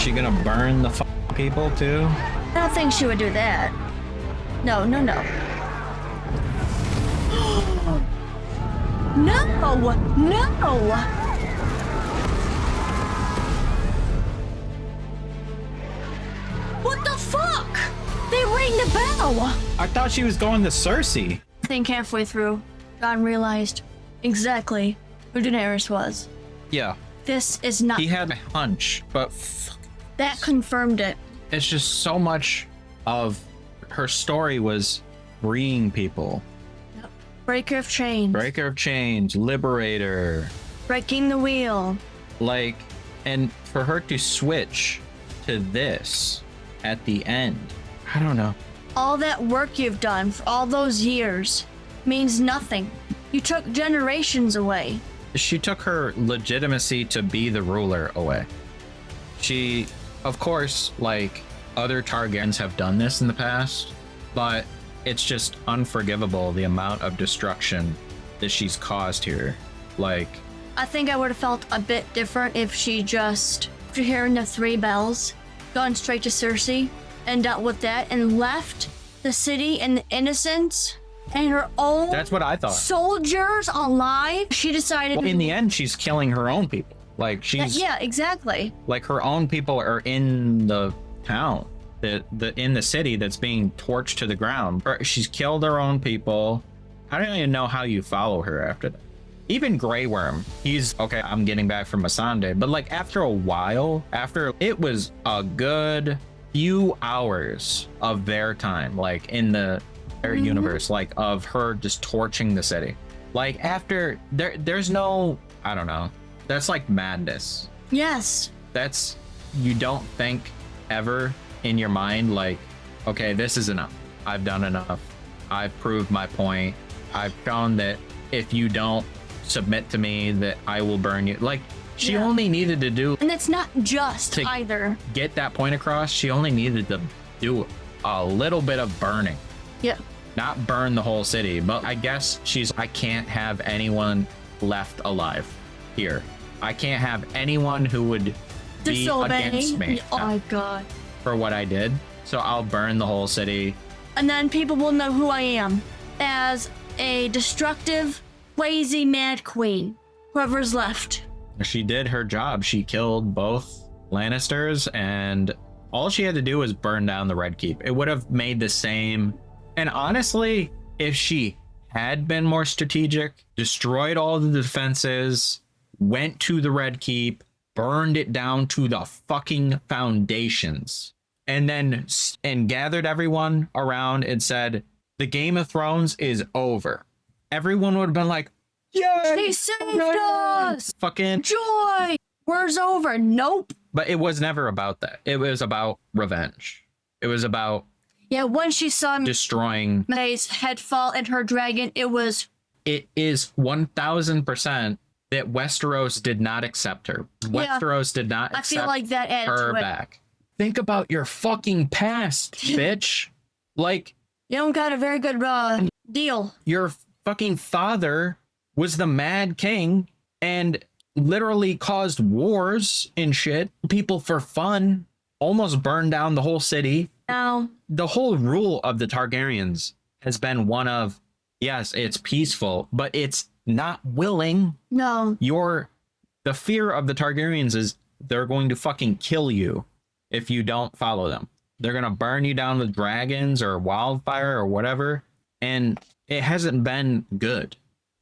She gonna burn the people too? I don't think she would do that. No. No! What the fuck? They ring the bell! I thought she was going to Cersei. I think halfway through, John realized exactly who Daenerys was. Yeah. This is not... He had a hunch, but that confirmed it. it's just so much of her story was freeing people. Yep. Breaker of chains. Breaker of chains, liberator. Breaking the wheel. Like, and for her to switch to this at the end, I don't know. All that work you've done for all those years means nothing. You took generations away. She took her legitimacy to be the ruler away. She, of course, like other Targaryens have done this in the past, but it's just unforgivable the amount of destruction that she's caused here. Like, I think I would have felt a bit different if she just, after hearing the 3 bells, gone straight to Cersei and dealt with that and left the city and the innocents and her own that's what I thought. Soldiers alive. She decided. Well, in the end, she's killing her own people. Like, she's yeah, exactly. like her own people are in the town, in the city that's being torched to the ground. She's killed her own people. I don't even know how you follow her after that. Even Grey Worm, he's okay. I'm getting back from Masande, but like after a while, after it was a good few hours of their time, like in the universe, like of her just torching the city. Like after there's no, I don't know. That's like madness. Yes. That's, you don't think ever in your mind like, okay, this is enough. I've done enough. I've proved my point. I've shown that if you don't submit to me, that I will burn you. Like, she only needed to do, and it's not just either, get that point across. She only needed to do a little bit of burning. Yeah. Not burn the whole city, but I guess I can't have anyone left alive here. I can't have anyone who would be against me. Oh my god. For what I did. So I'll burn the whole city. And then people will know who I am as a destructive, lazy, mad queen. Whoever's left. She did her job. She killed both Lannisters, and all she had to do was burn down the Red Keep. It would have made the same. And honestly, if she had been more strategic, destroyed all the defenses, went to the Red Keep, burned it down to the fucking foundations, and then gathered everyone around and said, the Game of Thrones is over, everyone would have been like, yeah, they saved us, fucking joy, war's over. Nope. But it was never about that. It was about revenge. It was about, yeah, when she saw destroying May's head fall and her dragon, it is 1000% that Westeros did not accept her. Yeah, Westeros did not accept I feel like that added her to it. back. Think about your fucking past, bitch. Like, you don't got a very good deal. your fucking father was the Mad King and literally caused wars and shit. People for fun almost burned down the whole city. Now, the whole rule of the Targaryens has been one of, yes, it's peaceful, but it's not willing. No. The fear of the Targaryens is they're going to fucking kill you if you don't follow them. They're going to burn you down with dragons or wildfire or whatever. And it hasn't been good.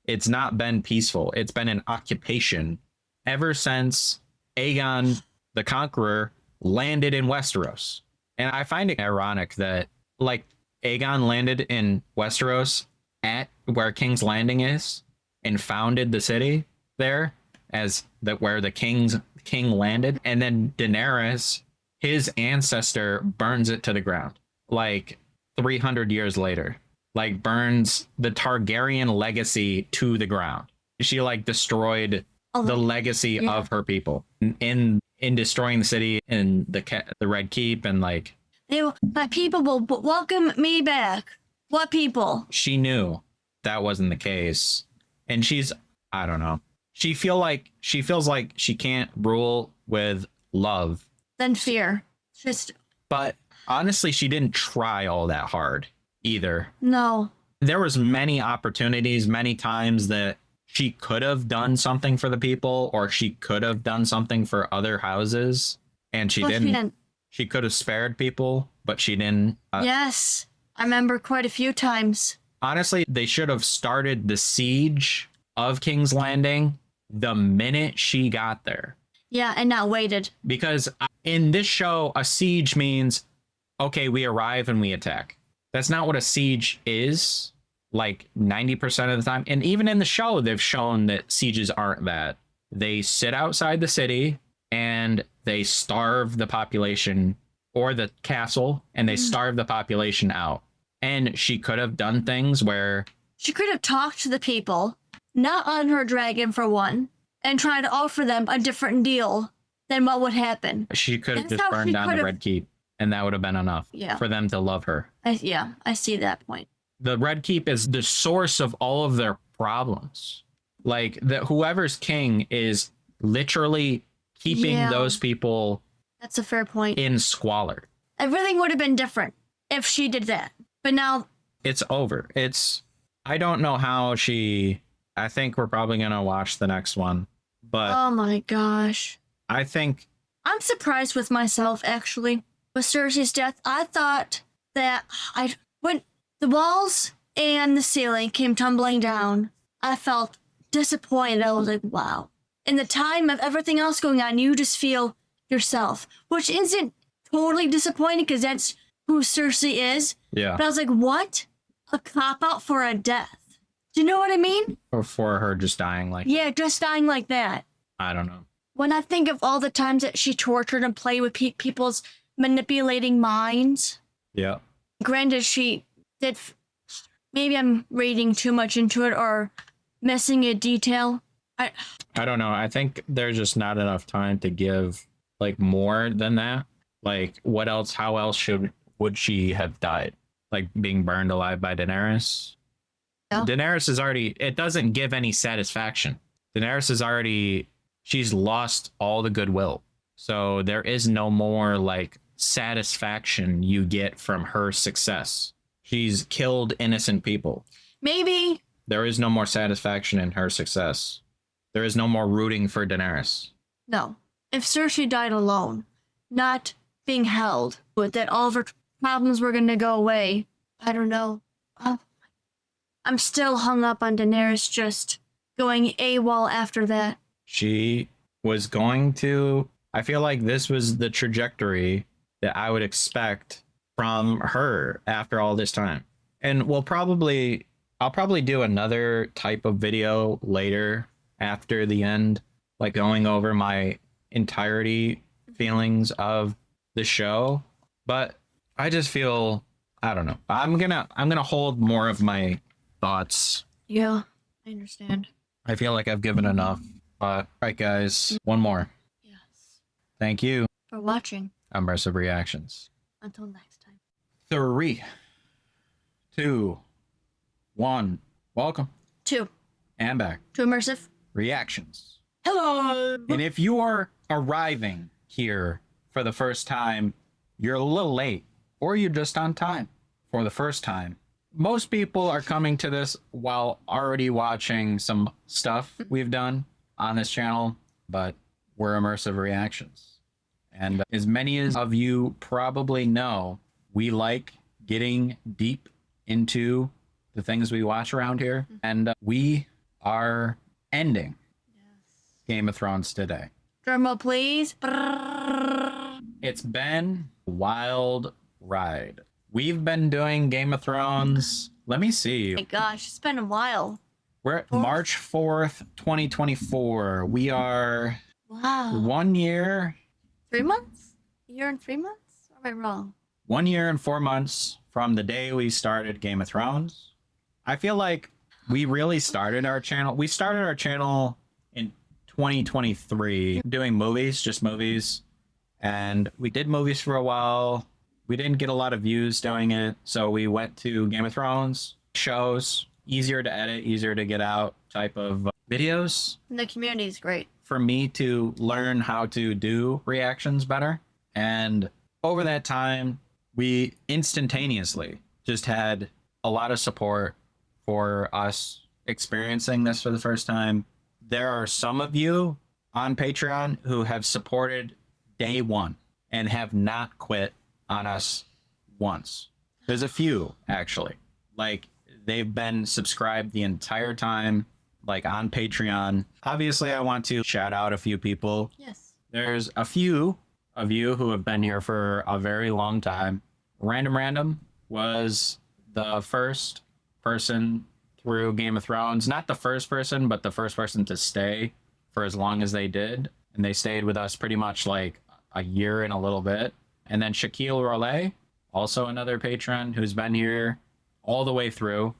It's not been peaceful. It's been an occupation ever since Aegon the Conqueror landed in Westeros. And I find it ironic that, like, Aegon landed in Westeros at where King's Landing is and founded the city there as where the king landed, and then Daenerys, his ancestor, burns it to the ground like 300 years later, like burns the Targaryen legacy to the ground. She like destroyed the legacy of her people in destroying the city and the Red Keep, and like, my people will welcome me back. What people? She knew that wasn't the case, and I don't know. She feels like she can't rule with love. than fear. Just But honestly, she didn't try all that hard either. no. There was many opportunities, many times that she could have done something for the people, or she could have done something for other houses, and she But didn't. She could have spared people, but she didn't. Yes, I remember quite a few times. Honestly, they should have started the siege of King's Landing the minute she got there. Yeah, and not waited. Because in this show, a siege means, okay, we arrive and we attack. That's not what a siege is, like 90% of the time. And even in the show, they've shown that sieges aren't that. They sit outside the city and they starve the population or the castle, and they starve the population out. And she could have done things where She could have talked to the people, not on her dragon for one, and tried to offer them a different deal than what would happen. she could have That's just how burned she down the could've- Red Keep, and that would have been enough Yeah. for them to love her. I see that point. The Red Keep is the source of all of their problems. Like that, whoever's king is literally keeping Yeah. those people That's a fair point. in squalor. Everything would have been different if she did that. But now, It's over. I don't know how I think we're probably going to watch the next one, but oh my gosh. I think I'm surprised with myself, actually. With Cersei's death, I thought that when the walls and the ceiling came tumbling down, I felt disappointed. I was like, wow. In the time of everything else going on, you just feel yourself, which isn't totally disappointing because that's who Cersei is. yeah, But I was like, what? A cop-out for a death. Do you know what I mean? or for her just dying like, Yeah, just dying like that. I don't know. When I think of all the times that she tortured and played with people's manipulating minds, Yeah. granted, she did. Maybe I'm reading too much into it or missing a detail. I don't know. I think there's just not enough time to give like more than that. Like what else? How else would she have died? Like being burned alive by Daenerys? Yeah. Daenerys is already, it doesn't give any satisfaction. Daenerys is already, she's lost all the goodwill. So there is no more like satisfaction you get from her success. She's killed innocent people. Maybe. There is no more satisfaction in her success. There is no more rooting for Daenerys. No. If Cersei died alone, not being held, but that all of her problems were going to go away, I don't know. I'm still hung up on Daenerys just going AWOL after that. She was going to, I feel like this was the trajectory that I would expect from her after all this time. And I'll probably do another type of video later after the end, like going over my entirety feelings of the show. But I just feel, I don't know. I'm gonna hold more of my thoughts. Yeah, I understand. I feel like I've given enough. But right, guys, one more. Yes. Thank you. For watching. Immersive reactions. Until next time. 3, 2, 1. Welcome 2. and back. To Immersive. Reactions. Hello. And if you are arriving here for the first time, you're a little late, or you're just on time for the first time. Most people are coming to this while already watching some stuff we've done on this channel, but we're Immersive Reactions. And as many as of you probably know, we like getting deep into the things we watch around here. And we are ending Game of Thrones today. Drumroll, please. It's been a wild ride. We've been doing Game of Thrones. Let me see. Oh my gosh, it's been a while. We're at March 4th, 2024. We are Wow. 1 year, 3 months? A year and 3 months? Or am I wrong? 1 year and 4 months from the day we started Game of Thrones. I feel like we really started our channel. We started our channel in 2023 doing movies, just movies. And we did movies for a while. We didn't get a lot of views doing it. So we went to Game of Thrones shows, easier to edit, easier to get out type of videos And the community is great. for me to learn how to do reactions better. And over that time, we instantaneously just had a lot of support for us experiencing this for the first time. There are some of you on Patreon who have supported day one and have not quit on us once. There's a few, actually. Like, they've been subscribed the entire time, like on Patreon. Obviously, I want to shout out a few people. Yes. There's a few of you who have been here for a very long time. Random was the first person through Game of Thrones. Not the first person, but the first person to stay for as long as they did. And they stayed with us pretty much like a year and a little bit. And then Shaquille Rollet, also another patron who's been here all the way through.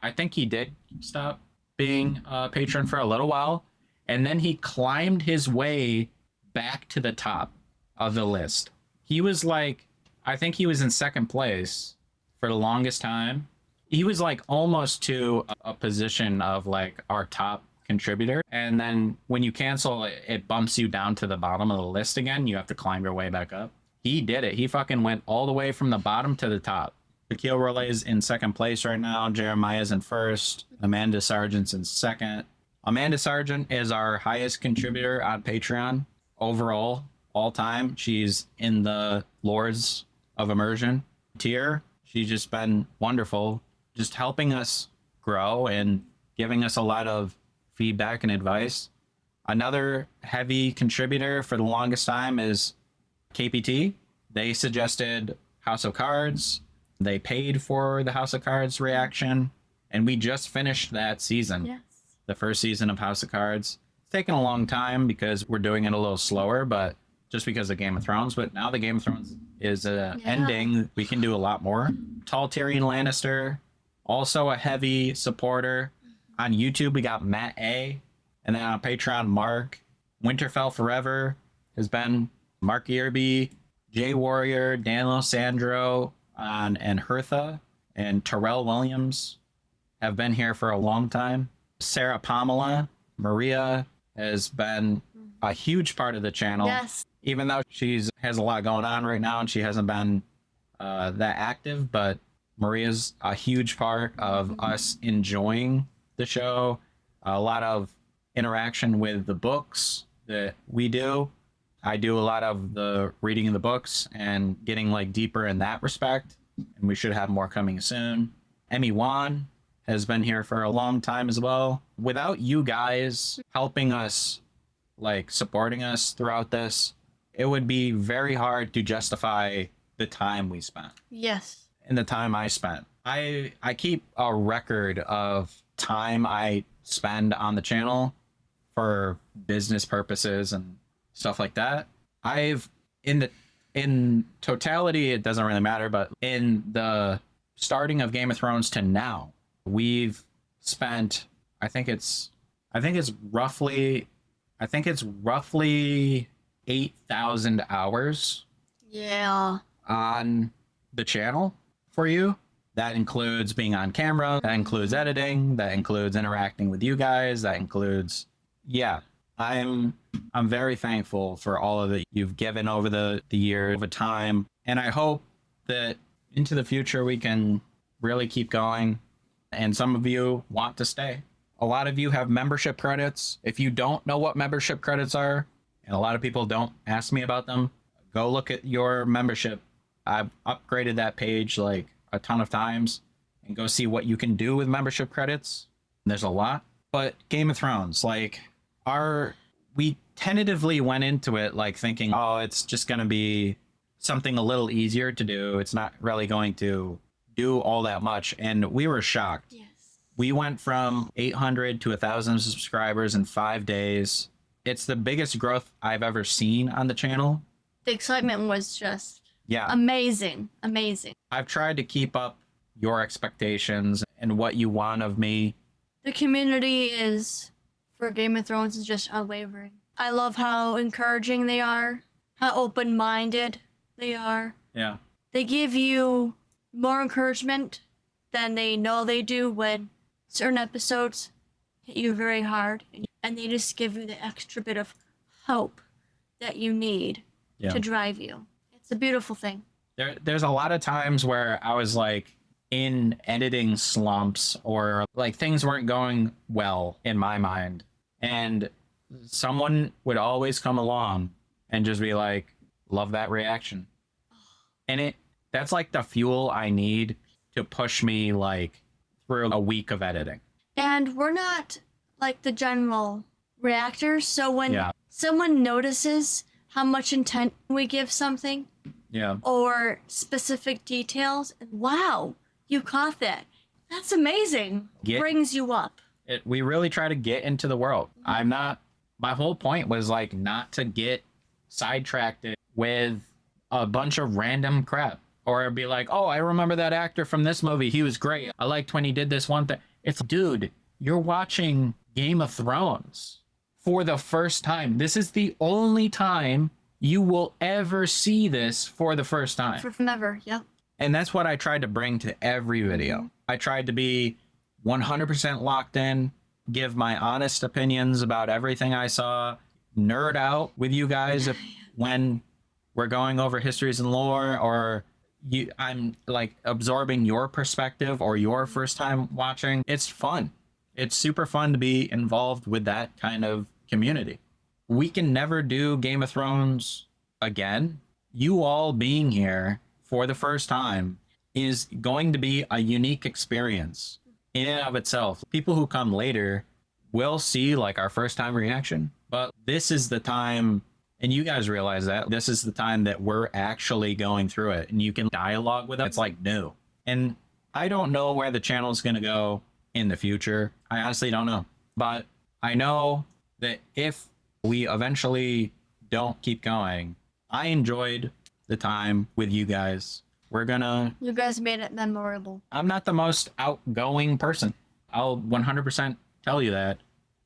I think he did stop being a patron for a little while. And then he climbed his way back to the top of the list. He was like, I think he was in second place for the longest time. He was like almost to a position of like our top contributor. And then when you cancel, it bumps you down to the bottom of the list again. You have to climb your way back up. He did it. He fucking went all the way from the bottom to the top. Shaquille Rolay's in second place right now. Jeremiah's in first. Amanda Sargent's in second. Amanda Sargent is our highest contributor on Patreon overall, all time. She's in the Lords of Immersion tier. She's just been wonderful, just helping us grow and giving us a lot of feedback and advice. Another heavy contributor for the longest time is KPT. They suggested House of Cards. They paid for the House of Cards reaction, and we just finished that season. Yes. The first season of House of Cards. It's taken a long time because we're doing it a little slower, but just because of Game of Thrones. But now the Game of Thrones is ending, we can do a lot more. Tall Tyrion Lannister, also a heavy supporter. On YouTube, we got Matt A. And then on Patreon, Mark. Winterfell Forever has been Mark Earby, Jay Warrior, Daniel Sandro, and Hertha, and Terrell Williams have been here for a long time. Sarah Pamela, Maria has been a huge part of the channel. Yes. Even though she's has a lot going on right now and she hasn't been that active, but Maria's a huge part of us enjoying the show. A lot of interaction with the books that we do. I do a lot of the reading of the books and getting like deeper in that respect. And we should have more coming soon. Emmy Wan has been here for a long time as well. Without you guys helping us, like supporting us throughout this, it would be very hard to justify the time we spent. Yes. And the time I spent. I keep a record of time I spend on the channel for business purposes and stuff like that. I've in totality, it doesn't really matter, but in the starting of Game of Thrones to now, we've spent I think it's roughly 8,000 hours Yeah. on the channel for you. That includes being on camera, that includes editing, that includes interacting with you guys, that includes I'm very thankful for all of it you've given over the year, over time, and I hope that into the future we can really keep going, and some of you want to stay. A lot of you have membership credits. If you don't know what membership credits are, and a lot of people don't ask me about them, go look at your membership. I've upgraded that page like a ton of times, and go see what you can do with membership credits. There's a lot. But Game of Thrones, like we tentatively went into it like thinking, oh, it's just going to be something a little easier to do. It's not really going to do all that much. And we were shocked. Yes. We went from 800 to 1,000 subscribers in 5 days. It's the biggest growth I've ever seen on the channel. The excitement was just Yeah. amazing. Amazing. I've tried to keep up your expectations and what you want of me. The community is for Game of Thrones is just unwavering. I love how encouraging they are, how open-minded they are. Yeah. They give you more encouragement than they know they do when certain episodes hit you very hard, and they just give you the extra bit of hope that you need Yeah. to drive you. It's a beautiful thing. There's a lot of times where I was like in editing slumps or like things weren't going well in my mind. And someone would always come along and just be like, love that reaction. And that's like the fuel I need to push me like through a week of editing. And we're not like the general reactors. So when Yeah. someone notices how much intent we give something, Yeah. or specific details, wow, you caught that. That's amazing. Brings you up. We really try to get into the world. My whole point was like not to get sidetracked with a bunch of random crap or be like, oh, I remember that actor from this movie. He was great. I liked when he did this one thing. It's, dude, you're watching Game of Thrones for the first time. This is the only time you will ever see this for the first time. Forever, yep. And that's what I tried to bring to every video. I tried to be 100% locked in, give my honest opinions about everything I saw, nerd out with you guys when we're going over histories and lore, or I'm like absorbing your perspective or your first time watching. It's fun. It's super fun to be involved with that kind of community. We can never do Game of Thrones again. You all being here for the first time is going to be a unique experience in and of itself. People who come later will see like our first time reaction, but this is the time, and you guys realize that this is the time that we're actually going through it, and you can dialogue with it. It's like new. And I don't know where the channel is going to go in the future. I honestly don't know, but I know that if we eventually don't keep going, I enjoyed the time with you guys. You guys made it memorable. I'm not the most outgoing person. I'll 100% tell you that.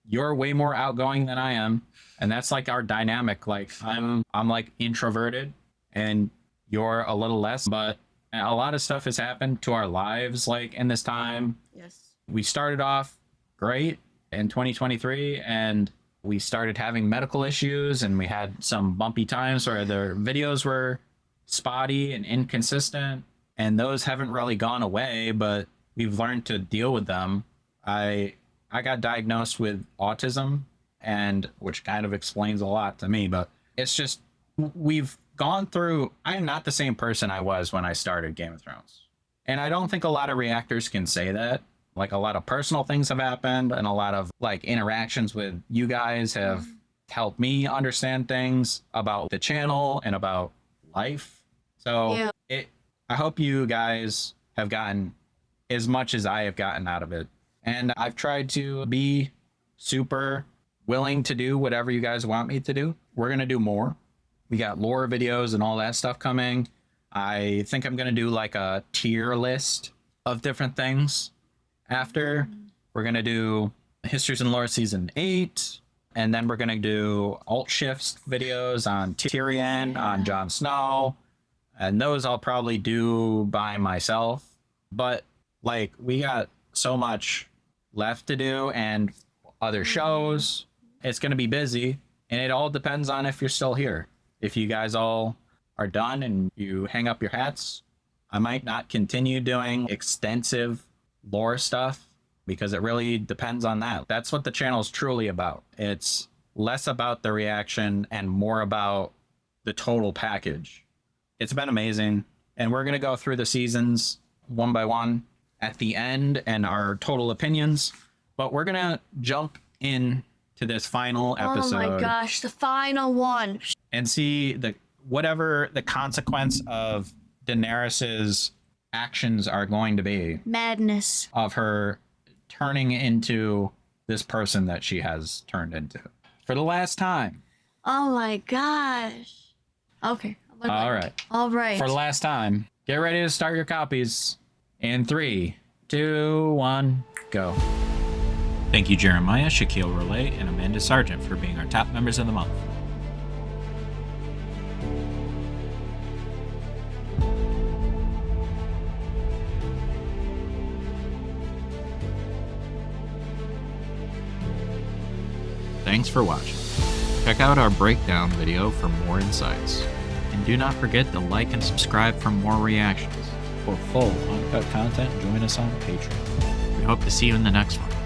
You're way more outgoing than I am, and that's like our dynamic. Like I'm like introverted and you're a little less, but a lot of stuff has happened to our lives like in this time. Yes. We started off great in 2023, and we started having medical issues, and we had some bumpy times where the videos were spotty and inconsistent, and those haven't really gone away, but we've learned to deal with them. I got diagnosed with autism, and which kind of explains a lot to me, but it's just we've gone through. I am not the same person I was when I started Game of Thrones, and I don't think a lot of reactors can say that. Like a lot of personal things have happened, and a lot of like interactions with you guys have helped me understand things about the channel and about life. So yeah. I hope you guys have gotten as much as I have gotten out of it. And I've tried to be super willing to do whatever you guys want me to do. We're going to do more. We got lore videos and all that stuff coming. I think I'm going to do like a tier list of different things. After, we're going to do Histories and Lore Season 8, and then we're going to do alt shifts videos on Tyrion, on Jon Snow, and those I'll probably do by myself. But like, we got so much left to do and other shows. It's going to be busy, and it all depends on if you're still here. If you guys all are done and you hang up your hats, I might not continue doing extensive lore stuff because it really depends on that. That's what the channel is truly about. It's less about the reaction and more about the total package. It's been amazing, and we're going to go through the seasons one by one at the end and our total opinions, but we're going to jump in to this final episode. Oh my gosh, the final one. And see whatever the consequence of Daenerys's actions are going to be. Madness. Of her turning into this person that she has turned into. For the last time. Oh my gosh. Okay. All right. For the last time. Get ready to start your copies. In 3, 2, 1, go. Thank you, Jeremiah, Shaquille Relay, and Amanda Sargent for being our top members of the month. Thanks for watching. Check out our breakdown video for more insights. And do not forget to like and subscribe for more reactions. For full uncut content, join us on Patreon. We hope to see you in the next one.